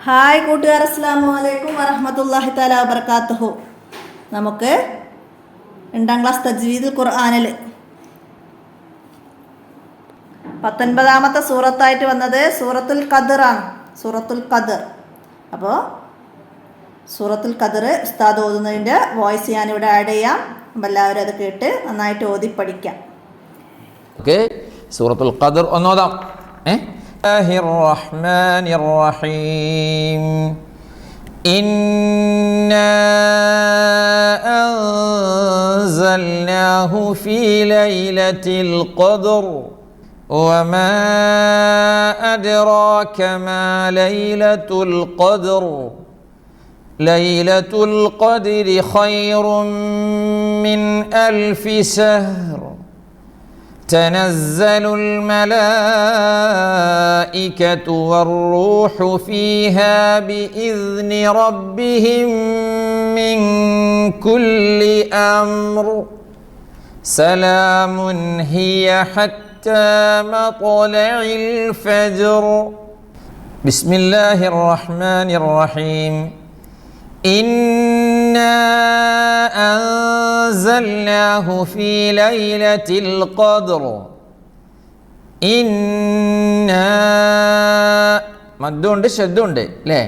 Hi കൂട്ടുകാർ, അസ്സലാമു അലൈക്കും വറഹ്മത്തുള്ളാഹി തആല വബറകാതുഹു. നമുക്ക് 2ാം ക്ലാസ് തജ്വീദുൽ ഖുർആനിൽ 19ാമത്തെ സൂറത്തായിട്ട് വന്നത് സൂറത്തുൽ ഖദറാണ്. സൂറത്തുൽ ഖദർ. അപ്പോൾ സൂറത്തുൽ ഖദർ ഉസ്താദ് ഓതുന്നതിൻ്റെ വോയിസ് ഞാനിവിടെ ആഡ് ചെയ്യാം. അപ്പോൾ എല്ലാവരും അത് കേട്ട് നന്നായിട്ട് ഓതി പഠിക്കാം. ഓക്കെ, സൂറത്തുൽ ഖദർ ഒന്നോതാം. ബിസ്മില്ലാഹിർ റഹ്മാനിർ റഹീം. ഇന്നാ അൻസൽനാഹു ഫീ ലൈലത്തിൽ ഖദർ വമാ അദ്റാക മാ ലൈലത്തുൽ ഖദർ ലൈലത്തുൽ ഖദ്രി ഖൈറും മിൻ അൽഫി ശഹ്ർ تنزل الملائكة والروح فيها بإذن ربهم من كل أمر سلام هي حتى مطلع الفجر بسم الله الرحمن الرحيم إنا أنزلناه في ليلة القدر إنا മദ്ദുണ്ട് ശദ്ദുണ്ട് അല്ലേ.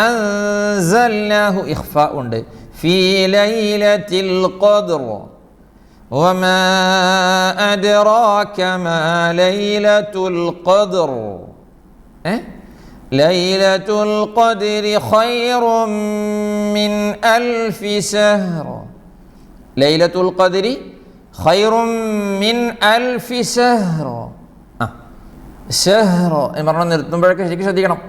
അൻസൽനാഹു ഇഖ്ഫ ഉണ്ട്. ഫീ ലൈലത്തിൽ ഖദ്ർ വമാ അദ്റാക മാ ലൈലത്തുൽ ഖദ്ർ ലൈലത്തുൽ ഖദ്രി ഖൈറും മിൻ അൽഫി ശഹ്ർ ലൈലത്തുൽ ഖദ്രി ഖൈറും മിൻ അൽഫി ശഹ്ർ. ശഹ്ർ എന്ന് പറഞ്ഞാൽ നിർത്തുമ്പോഴൊക്കെ ശരിക്കും ശ്രദ്ധിക്കണം.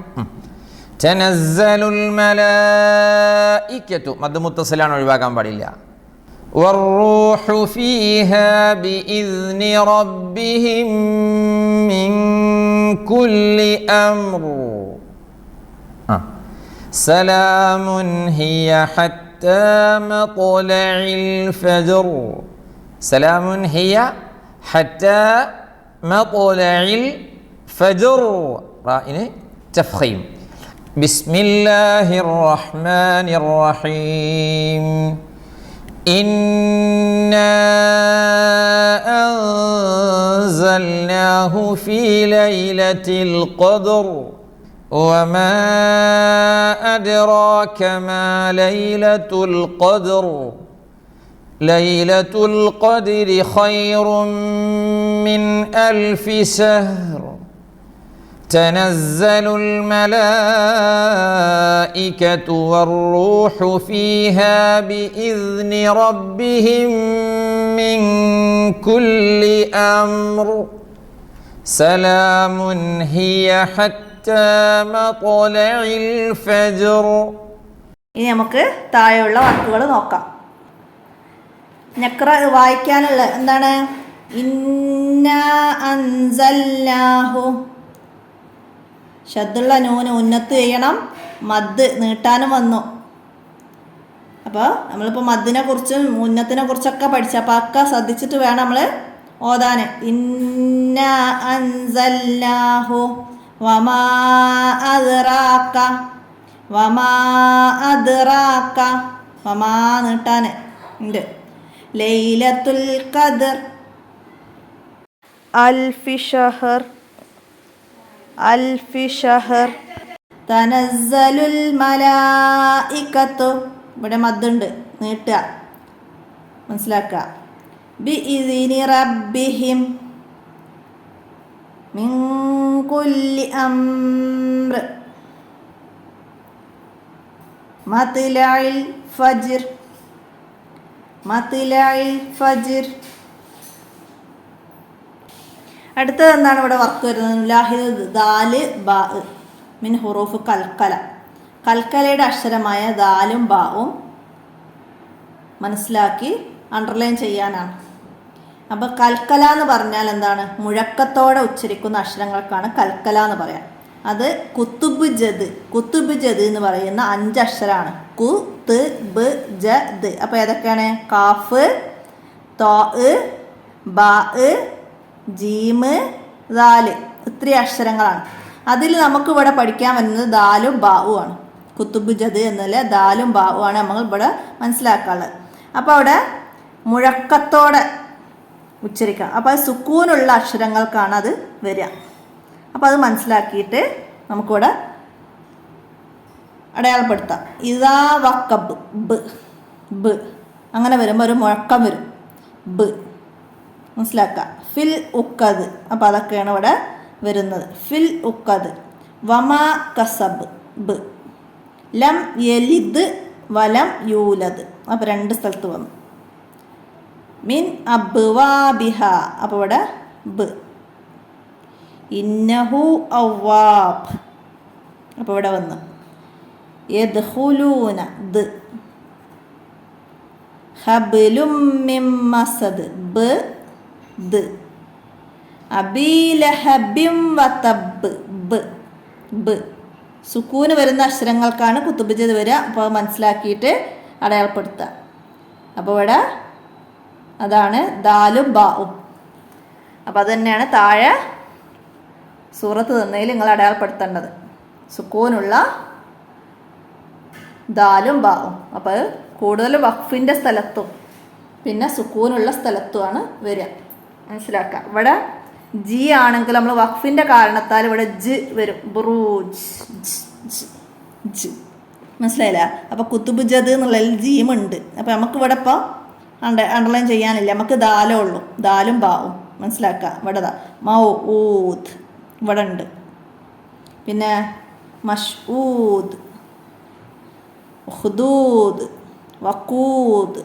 തനസ്സലുൽ മലായികത്തു മദ് മുത്തസിലാണ്, ഒഴിവാക്കാൻ പാടില്ല. വറൂഹു ഫീഹാ ബിഇذനി റബ്ബിഹിം മിൻ കുല്ലി അംർ സലാമുൻ ഹിയ ഹത്താ മത്ലഇൽ ഫജ്ർ സലാമുൻ ഹിയ ഹത്താ മത്ലഇൽ ഫജ്ർ റാഇന് തഫ്ഖീം. ബിസ്മില്ലാഹിർ റഹ്മാനിർ റഹീം. ഇന്നാ അൻസൽനാഹു ഫീ ലൈലത്തിൽ ഖദ്ർ വമാ അദ്റാക മാ ലൈലത്തുൽ ഖദ്ർ ലൈലത്തുൽ ഖദ്രി ഖൈറും മിൻ അൽഫി ശഹ്ർ തനസ്സലുൽ മലായികത്തു വറൂഹു ഫീഹാ ബിഇذനി റബ്ബിഹിം മിൻ കുല്ലി അംർ സലാമുൻ ഹിയ ഹത്താ മത്ലഇൽ ഫജ്ർ. ഇനി നമുക്ക് താഴെയുള്ള വാക്കുകൾ നോക്കാം. നക്ര വായിക്കാനുള്ള എന്താണ്? ഇന്നാ അൻസൽനാഹു. ശദ്ദുള്ള നൂന് ഉന്നത്ത് ചെയ്യണം, മദ് നീട്ടാനും വന്നു. അപ്പോൾ നമ്മളിപ്പോൾ മദ്ദിനെ കുറിച്ചും ഉന്നത്തിനെ കുറിച്ചൊക്കെ പഠിച്ചു. അപ്പോൾ ഒക്കെ ശ്രദ്ധിച്ചിട്ട് വേണം നമ്മൾ ഓതാൻ. ഇന്നാ അൻസൽനാഹു വമാ അദ്റാക വമാ അദ്റാക വമാ നീട്ടാൻ ഉണ്ട്. ലൈലത്തുൽ ഖദ്ർ അൽഫി ഷഹർ അൽഫി ഷഹർ തനസ്സലുൽ മലായികത്തു. ഇവിടെ മദ്ദുണ്ട്, നീട്ടുക, മനസ്സിലാക്കുക. ബിഇذനി റബ്ബിഹിം മിൻ കുല്ലി അംർ മത്ലഇൽ ഫജ്ർ മത്ലഇൽ ഫജ്ർ. അടുത്തത് എന്താണ് ഇവിടെ വർക്ക് വരുന്നത്? ലാഹിദ് ദാല് ബാ മിൻ ഹുറൂഫ് കൽക്കല. കൽക്കലയുടെ അക്ഷരമായ ദാലും ബാവും മനസ്സിലാക്കി അണ്ടർലൈൻ ചെയ്യാനാണ്. അപ്പോൾ കൽക്കല എന്ന് പറഞ്ഞാൽ എന്താണ്? മുഴക്കത്തോടെ ഉച്ചരിക്കുന്ന അക്ഷരങ്ങൾക്കാണ് കൽക്കല എന്ന് പറയാം. അത് കുത്തുബ് ജദ് എന്ന് പറയുന്ന 5 അക്ഷരമാണ്. കു ത് ബ് ജ ദ്. അപ്പോൾ ഏതൊക്കെയാണ്? കാഫ്, തോ, ബാ, ജീമ്, ദാല്. ഇത്രയും അക്ഷരങ്ങളാണ്. അതിൽ നമുക്ക് ഇവിടെ പഠിക്കാൻ വരുന്നത് ദാലും ബാവും ആണ്. കുത്തുബ് ജദ് എന്നല്ല, ദാലും ബാവും ആണ് നമ്മൾ ഇവിടെ മനസ്സിലാക്കാനുള്ളത്. അപ്പോൾ അവിടെ മുഴക്കത്തോടെ ഉച്ചരിക്കാം. അപ്പോൾ അത് സുക്കൂനുള്ള അക്ഷരങ്ങൾക്കാണ് അത് വരിക. അപ്പോൾ അത് മനസ്സിലാക്കിയിട്ട് നമുക്കിവിടെ അടയാളപ്പെടുത്താം. ഇതാ വക്കബ് ബ് ബ് അങ്ങനെ വരുമ്പോൾ ഒരു മുഴക്കം വരും. ബ് മനസ്സിലാക്കുക. ഫിൽ ഉക്കത്, അപ്പോൾ അതൊക്കെയാണ് ഇവിടെ വരുന്നത്. ഫിൽ ഉക്കത്. വമാ കസബ് ബ്. ലം യലിദ് വലം യൂലദ്, അപ്പോൾ 2 സ്ഥലത്ത് വന്നു. മിൻ അബ്വാബിഹ, അപ്പോൾ ഇവിടെ ബ്. ഇന്നഹു അവ്വാബ്, അപ്പോൾ ഇവിടെ വന്നു. യദ്ഖുലൂന ദ്. ഹബ്ലും മിൻ മസദ് ബ് ദ്. അബീലഹബിം വതബ് ബ് ബ്. സുക്കൂന് വരുന്ന അക്ഷരങ്ങൾക്കാണ് കുത്തുബ് ജദ് വരിക. അപ്പോൾ മനസ്സിലാക്കിയിട്ട് അടയാളപ്പെടുത്തുക. അപ്പോൾ ഇവിടെ അതാണ് ദാലും ബാവും. അപ്പോൾ അത് തന്നെയാണ് താഴെ സൂറത്ത് തന്നതിൽ നിങ്ങൾ അടയാളപ്പെടുത്തേണ്ടത്. സുക്കൂനുള്ള ദാലും ബാവും. അപ്പോൾ കൂടുതൽ വഖഫിൻ്റെ സ്ഥലത്തും പിന്നെ സുക്കൂനുള്ള സ്ഥലത്തുമാണ് വരിക. മനസ്സിലാക്കുക. ഇവിടെ ജി ആണെങ്കിൽ നമ്മൾ വഖഫിൻ്റെ കാരണത്താൽ ഇവിടെ ജ് വരും. ബുറൂജ് ജ്. മനസ്സിലായില്ല? അപ്പോൾ കുത്തുബ് ജദ് എന്നുള്ളതിൽ ജീമുണ്ട്. അപ്പോൾ നമുക്കിവിടെ ഇപ്പോൾ അണ്ടർലൈൻ ചെയ്യാനില്ല, നമുക്ക് ദാലേ ഉള്ളൂ. ദാലും ബാവും മനസ്സിലാക്കുക. ഇവിടെ മൗഊദ് ഇവിടെ ഉണ്ട്. പിന്നെ മഷ്ഊദ്, ഉഖ്ദൂദ്, വഖൂദ്,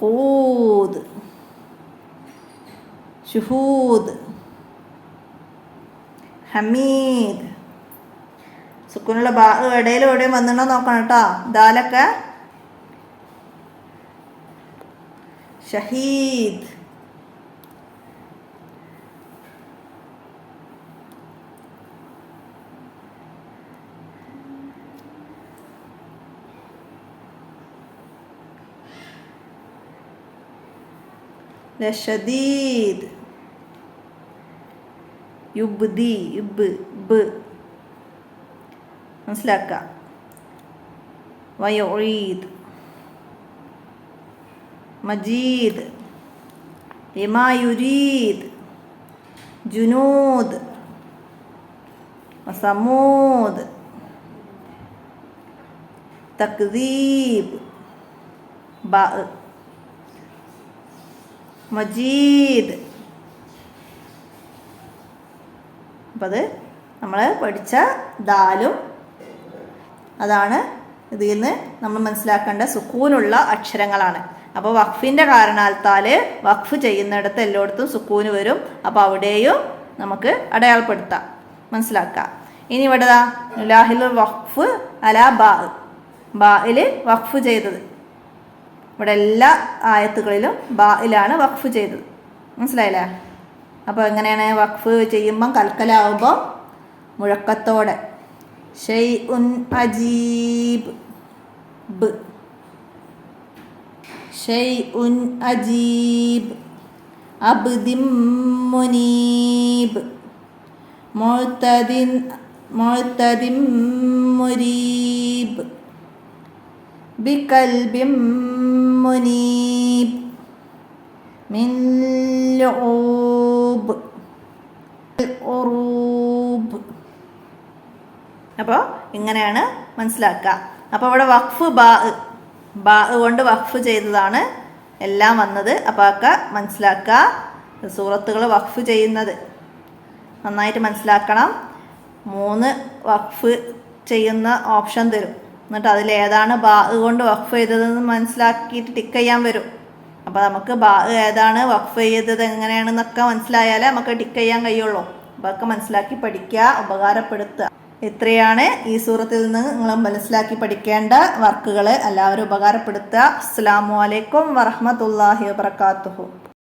ഖൂദ്, ഷുഹൂദ്, ഹമീദ്. സുക്കൂനുള്ള ബാ ഇടയിലും എവിടെയും വന്നിട്ടോ നോക്കണം കേട്ടോ. ദാലൊക്കെ ഷഹീദ്, ലഷദീദ്, യുബ്ദി യുബ് ബ്. മനസ്സിലാക്കുക. വയുഈദ്, മജീദ്, ലിമാ യുരീദ്, ജുനൂദ്, സമൂദ്, തക്ദീബ് ബ, മജീദ്. അപ്പം അത് നമ്മൾ പഠിച്ച ദാലും അതാണ് ഇതിൽ നിന്ന് നമ്മൾ മനസ്സിലാക്കേണ്ട സുക്കൂനുള്ള അക്ഷരങ്ങളാണ്. അപ്പോൾ വഖഫിൻ്റെ കാരണത്താൽ വഖഫ് ചെയ്യുന്നിടത്ത് എല്ലായിടത്തും സുക്കൂന് വരും. അപ്പോൾ അവിടെയും നമുക്ക് അടയാളപ്പെടുത്താം, മനസ്സിലാക്കാം. ഇനി ഇവിടെ ലാഹിൽ വഖഫ് അല ബാ, ബായിൽ വഖഫ് ചെയ്തത്. ഇവിടെ എല്ലാ ആയത്തുകളിലും ബായിലാണ് വഖഫ് ചെയ്തത്. മനസ്സിലായില്ലേ? അപ്പോൾ എങ്ങനെയാണ് വഖഫ് ചെയ്യുമ്പം കൽക്കലാവുമ്പോൾ മുഴക്കത്തോടെ ഷൈഉൻ അജീബ് ബ്, ഷൈഉൻ അജീബ്, അബ്ദിം മുനീബ്, മുഅ്തദിൻ മുരീബ്, ബികൽബിൻ മുനീബ്, മിൻ ലുഊബ്, ഉറൂബ്. അപ്പോൾ ഇങ്ങനെയാണ് മനസ്സിലാക്കുക. അപ്പോൾ ഇവിടെ വഖഫ് ബാ കൊണ്ട് വഖഫ് ചെയ്തതാണ് എല്ലാം വന്നത്. അപ്പോൾ ഒക്കെ മനസ്സിലാക്കുക. സൂറത്തുകൾ വഖഫ് ചെയ്യുന്നത് നന്നായിട്ട് മനസ്സിലാക്കണം. 3 വഖഫ് ചെയ്യുന്ന ഓപ്ഷൻ തരും. എന്നിട്ട് അതിലേതാണ് ബാ കൊണ്ട് വഖഫ് ചെയ്തതെന്ന് മനസ്സിലാക്കിയിട്ട് ടിക്ക് ചെയ്യാൻ വരും. അപ്പോൾ നമുക്ക് ബാ ഏതാണ് വഖഫ് ചെയ്തത് എങ്ങനെയാണെന്നൊക്കെ മനസ്സിലായാലേ നമുക്ക് ടിക്ക് ചെയ്യാൻ കഴിയുള്ളൂ. അപ്പോൾ ഒക്കെ മനസ്സിലാക്കി പഠിക്കുക, ഉപകാരപ്പെടുത്തുക. ഇത്രയാണ് ഈ സൂറത്തിൽ നിന്ന് നിങ്ങൾ മനസ്സിലാക്കി പഠിക്കേണ്ട വർക്കുകൾ. എല്ലാവരും ഉപകാരപ്പെടുത്തുക. അസ്സലാമു അലൈക്കും വറഹ്മത്തുള്ളാഹി വബറകാതുഹു.